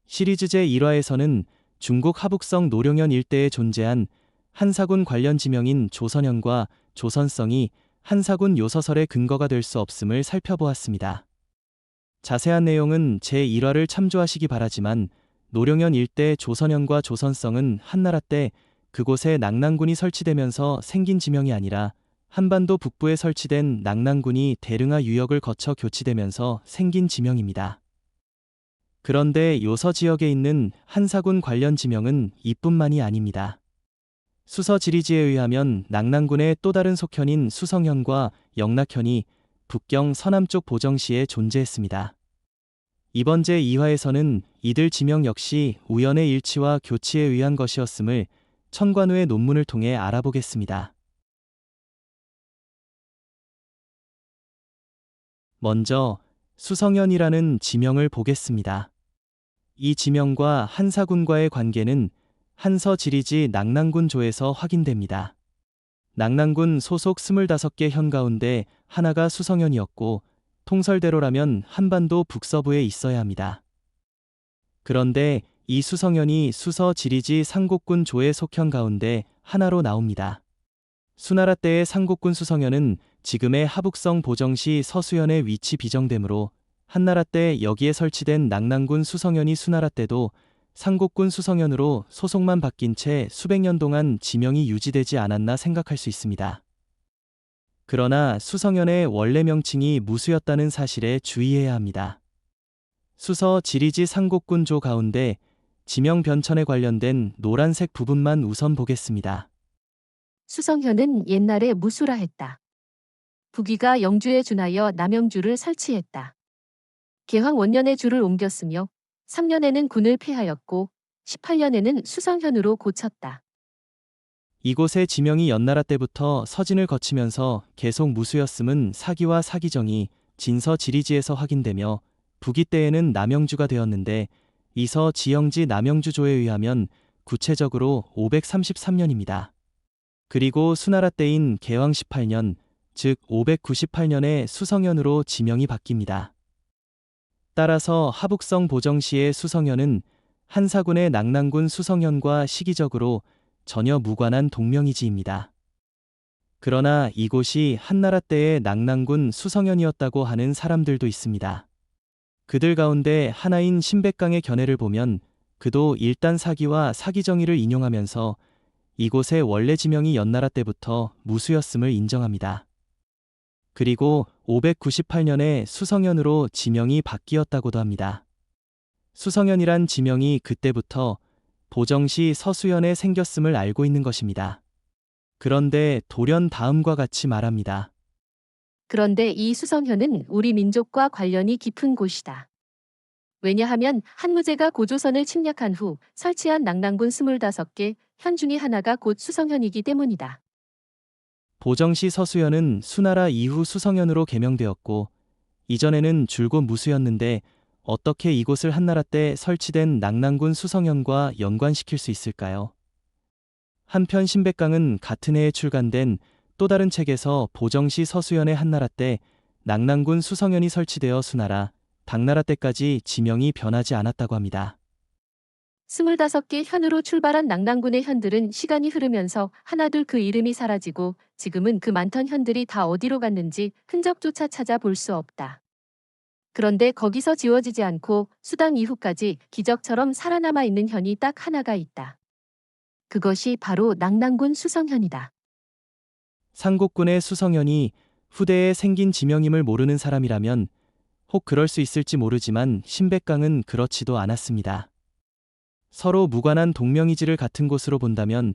시리즈 제1화에서는 중국 하북성 노룡현 일대에 존재한 한사군 관련 지명인 조선현과 조선성이 한사군 요서설의 근거가 될 수 없음을 살펴보았습니다. 자세한 내용은 제1화를 참조하시기 바라지만 노룡현 일대 조선현과 조선성은 한나라 때 그곳에 낙랑군이 설치되면서 생긴 지명이 아니라 한반도 북부에 설치된 낙랑군이 대릉하 유역을 거쳐 교치되면서 생긴 지명입니다. 그런데 요서 지역에 있는 한사군 관련 지명은 이뿐만이 아닙니다. 수서 지리지에 의하면 낙랑군의 또 다른 속현인 수성현과 영락현이 북경 서남쪽 보정시에 존재했습니다. 이번 제2화에서는 이들 지명 역시 우연의 일치와 교치에 의한 것이었음을 천관우의 논문을 통해 알아보겠습니다. 먼저 수성현이라는 지명을 보겠습니다. 이 지명과 한사군과의 관계는 한서지리지 낙랑군 조에서 확인됩니다. 낙랑군 소속 25개 현 가운데 하나가 수성현이었고 통설대로라면 한반도 북서부에 있어야 합니다. 그런데 이 수성현이 수서지리지 상곡군 조의 속현 가운데 하나로 나옵니다. 수나라 때의 상곡군 수성현은 지금의 하북성 보정시 서수현의 위치 비정되므로 한나라 때 여기에 설치된 낙랑군 수성현이 수나라 때도 상곡군 수성현으로 소속만 바뀐 채 수백 년 동안 지명이 유지되지 않았나 생각할 수 있습니다. 그러나 수성현의 원래 명칭이 무수였다는 사실에 주의해야 합니다. 수서 지리지 상곡군 조 가운데 지명 변천에 관련된 노란색 부분만 우선 보겠습니다. 수성현은 옛날에 무수라 했다. 부귀가 영주에 준하여 남영주를 설치했다. 개황 원년에 주를 옮겼으며 3년에는 군을 폐하였고 18년에는 수성현으로 고쳤다. 이곳의 지명이 연나라 때부터 서진을 거치면서 계속 무수였음은 사기와 사기정이 진서 지리지에서 확인되며 부귀 때에는 남영주가 되었는데 이서 지영지 남영주조에 의하면 구체적으로 533년입니다. 그리고 수나라 때인 개왕 18년, 즉 598년에 수성현으로 지명이 바뀝니다. 따라서 하북성 보정시의 수성현은 한사군의 낙랑군 수성현과 시기적으로 전혀 무관한 동명이지입니다. 그러나 이곳이 한나라 때의 낙랑군 수성현이었다고 하는 사람들도 있습니다. 그들 가운데 하나인 신백강의 견해를 보면 그도 일단 사기와 사기정의를 인용하면서 이곳의 원래 지명이 연나라 때부터 무수였음을 인정합니다. 그리고 598년에 수성현으로 지명이 바뀌었다고도 합니다. 수성현이란 지명이 그때부터 보정시 서수현에 생겼음을 알고 있는 것입니다. 그런데 돌연 다음과 같이 말합니다. 그런데 이 수성현은 우리 민족과 관련이 깊은 곳이다. 왜냐하면 한무제가 고조선을 침략한 후 설치한 낙랑군 25개 현 중의 하나가 곧 수성현이기 때문이다. 보정시 서수현은 수나라 이후 수성현으로 개명되었고 이전에는 줄곧 무수였는데 어떻게 이곳을 한나라 때 설치된 낙랑군 수성현과 연관시킬 수 있을까요? 한편 신백강은 같은 해에 출간된 또 다른 책에서 보정시 서수현의 한나라 때 낙랑군 수성현이 설치되어 수나라, 당나라 때까지 지명이 변하지 않았다고 합니다. 25개 현으로 출발한 낙랑군의 현들은 시간이 흐르면서 하나둘 그 이름이 사라지고 지금은 그 많던 현들이 다 어디로 갔는지 흔적조차 찾아볼 수 없다. 그런데 거기서 지워지지 않고 수당 이후까지 기적처럼 살아남아 있는 현이 딱 하나가 있다. 그것이 바로 낙랑군 수성현이다. 상곡군의 수성현이 후대에 생긴 지명임을 모르는 사람이라면 혹 그럴 수 있을지 모르지만 신백강은 그렇지도 않았습니다. 서로 무관한 동명이지를 같은 곳으로 본다면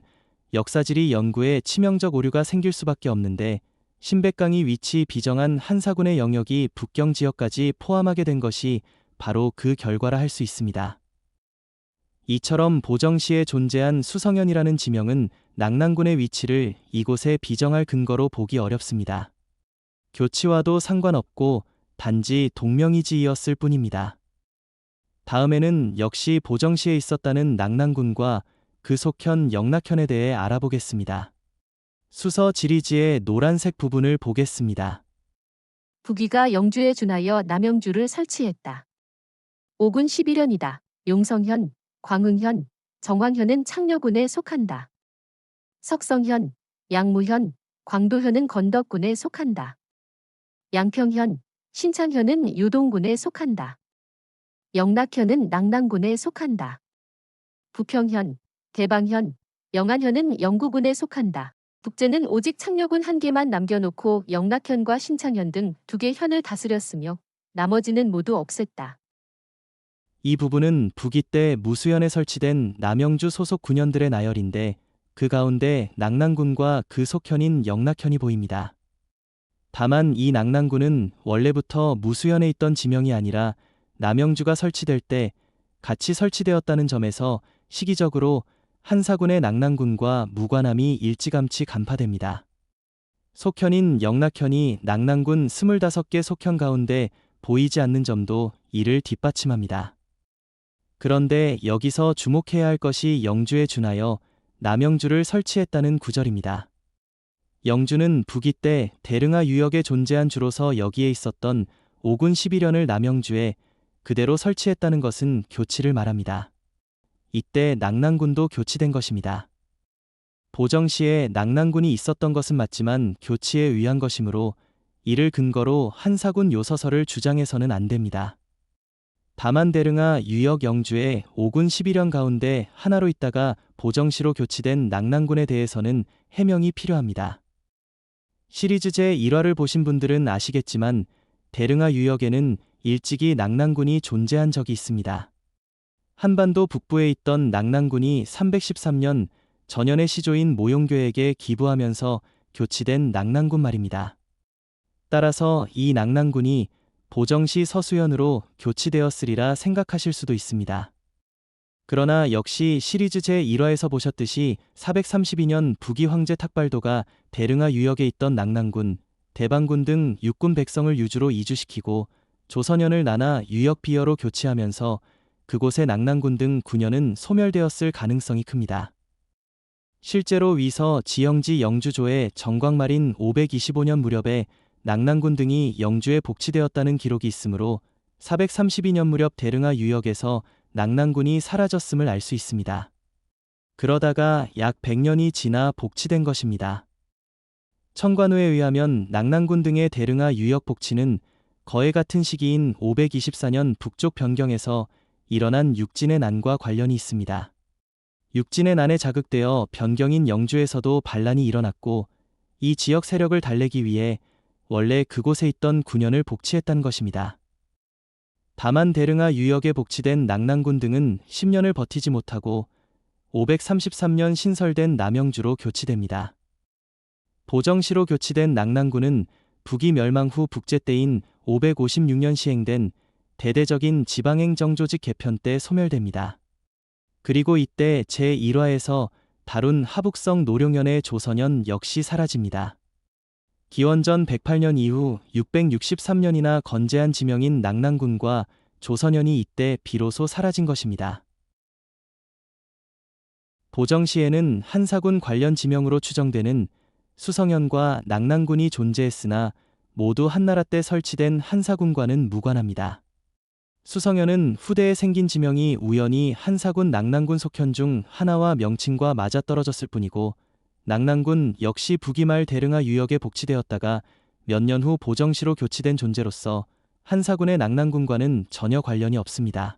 역사지리 연구에 치명적 오류가 생길 수밖에 없는데 신백강이 위치 비정한 한사군의 영역이 북경 지역까지 포함하게 된 것이 바로 그 결과라 할 수 있습니다. 이처럼 보정시에 존재한 수성현이라는 지명은 낙랑군의 위치를 이곳에 비정할 근거로 보기 어렵습니다. 교치와도 상관없고 단지 동명이지이었을 뿐입니다. 다음에는 역시 보정시에 있었다는 낙랑군과 그 속현 영락현에 대해 알아보겠습니다. 수서 지리지의 노란색 부분을 보겠습니다. 부귀가 영주에 준하여 남영주를 설치했다. 5군 11년이다. 용성현, 광흥현, 정황현은 창녀군에 속한다. 석성현, 양무현, 광도현은 건덕군에 속한다. 양평현, 신창현은 유동군에 속한다. 영락현은 낙랑군에 속한다. 부평현, 대방현, 영안현은 영구군에 속한다. 북제는 오직 창녀군 한 개만 남겨놓고 영락현과 신창현 등 두 개 현을 다스렸으며 나머지는 모두 없앴다. 이 부분은 북이 때 무수현에 설치된 남영주 소속 군현들의 나열인데 그 가운데 낙랑군과 그 속현인 영락현이 보입니다. 다만 이 낙랑군은 원래부터 무수현에 있던 지명이 아니라 남영주가 설치될 때 같이 설치되었다는 점에서 시기적으로 한사군의 낙랑군과 무관함이 일찌감치 간파됩니다. 속현인 영락현이 낙랑군 25개 속현 가운데 보이지 않는 점도 이를 뒷받침합니다. 그런데 여기서 주목해야 할 것이 영주에 준하여 남영주를 설치했다는 구절입니다. 영주는 북이 때 대릉하 유역에 존재한 주로서 여기에 있었던 5군 11현을 남영주에 그대로 설치했다는 것은 교치를 말합니다. 이때 낙랑군도 교치된 것입니다. 보정시에 낙랑군이 있었던 것은 맞지만 교치에 의한 것이므로 이를 근거로 한사군 요서설을 주장해서는 안 됩니다. 다만 대릉하 유역 영주의 5군 11현 가운데 하나로 있다가 보정시로 교치된 낙랑군에 대해서는 해명이 필요합니다. 시리즈 제1화를 보신 분들은 아시겠지만 대릉하 유역에는 일찍이 낙랑군이 존재한 적이 있습니다. 한반도 북부에 있던 낙랑군이 313년 전현의 시조인 모용교에게 기부하면서 교치된 낙랑군 말입니다. 따라서 이 낙랑군이 보정시 서수현으로 교치되었으리라 생각하실 수도 있습니다. 그러나 역시 시리즈 제1화에서 보셨듯이 432년 북이 황제 탁발도가 대릉하 유역에 있던 낙랑군, 대방군 등 육군 백성을 유주로 이주시키고 조선현을 나나 유역 비여로 교치하면서 그곳의 낙랑군 등 군현은 소멸되었을 가능성이 큽니다. 실제로 위서 지영지 영주조의 정광말인 525년 무렵에 낙랑군 등이 영주에 복치되었다는 기록이 있으므로 432년 무렵 대릉하 유역에서 낙랑군이 사라졌음을 알 수 있습니다. 그러다가 약 100년이 지나 복치된 것입니다. 청관우에 의하면 낙랑군 등의 대릉하 유역 복치는 거의 같은 시기인 524년 북쪽 변경에서 일어난 육진의 난과 관련이 있습니다. 육진의 난에 자극되어 변경인 영주에서도 반란이 일어났고 이 지역 세력을 달래기 위해 원래 그곳에 있던 군현을 복치했다는 것입니다. 다만 대릉하 유역에 복치된 낙랑군 등은 10년을 버티지 못하고 533년 신설된 남영주로 교치됩니다. 보정시로 교치된 낙랑군은 북이 멸망 후 북제 때인 556년 시행된 대대적인 지방행정조직 개편 때 소멸됩니다. 그리고 이때 제1화에서 다룬 하북성 노룡현의 조선현 역시 사라집니다. 기원전 108년 이후 663년이나 건재한 지명인 낙랑군과 조선현이 이때 비로소 사라진 것입니다. 보정시에는 한사군 관련 지명으로 추정되는 수성현과 낙랑군이 존재했으나 모두 한나라 때 설치된 한사군과는 무관합니다. 수성현은 후대에 생긴 지명이 우연히 한사군 낙랑군 속현 중 하나와 명칭과 맞아떨어졌을 뿐이고 낙랑군 역시 북이말 대릉하 유역에 복치되었다가 몇 년 후 보정시로 교치된 존재로서 한사군의 낙랑군과는 전혀 관련이 없습니다.